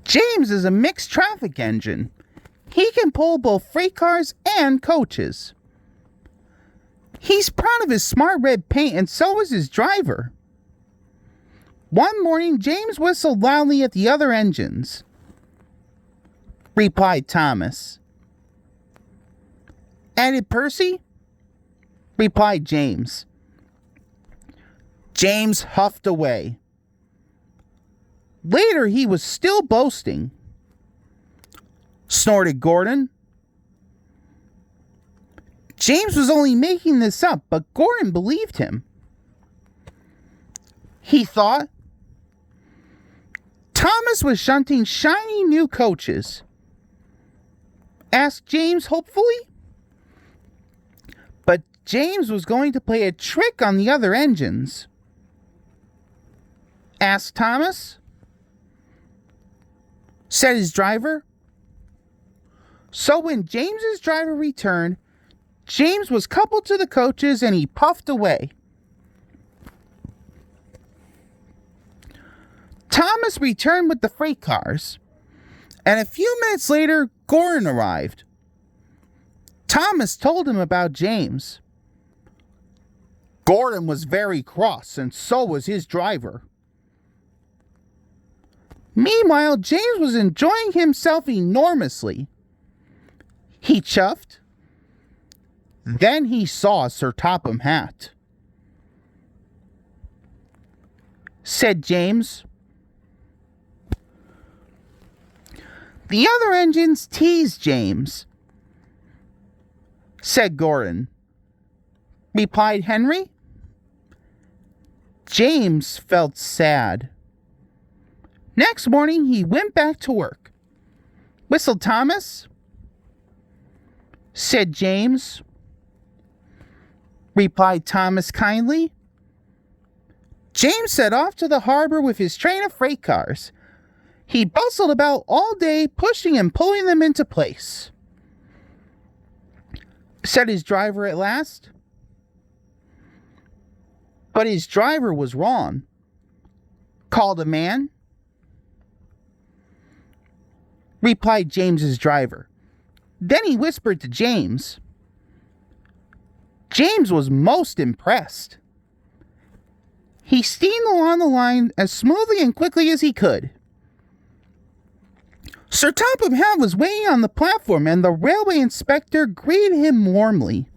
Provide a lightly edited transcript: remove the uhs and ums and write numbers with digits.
James is a mixed traffic engine. He can pull both freight cars and coaches. He's proud of his smart red paint, and so is his driver. One morning, James whistled loudly at the other engines, replied Thomas. Added Percy, replied James. James huffed away. Later, he was still boasting. Snorted Gordon. James was only making this up, but Gordon believed him. He thought. Thomas was shunting shiny new coaches. Asked James hopefully. But James was going to play a trick on the other engines. Asked Thomas. Said his driver. So when James's driver returned, James was coupled to the coaches and he puffed away. Thomas returned with the freight cars, and a few minutes later, Gordon arrived. Thomas told him about James. Gordon was very cross, and so was his driver. Meanwhile, James was enjoying himself enormously. He chuffed. Then he saw Sir Topham Hatt. Said James. The other engines teased James. Said Gordon. Replied Henry. James felt sad. Next morning, he went back to work. Whistled Thomas. Said James. Replied Thomas kindly. James set off to the harbor with his train of freight cars. He bustled about all day, pushing and pulling them into place. Said his driver at last. But his driver was wrong. Called a man. Replied James's driver. Then he whispered to James. James was most impressed. He steamed along the line as smoothly and quickly as he could. Sir Topham Hatt was waiting on the platform, and the railway inspector greeted him warmly.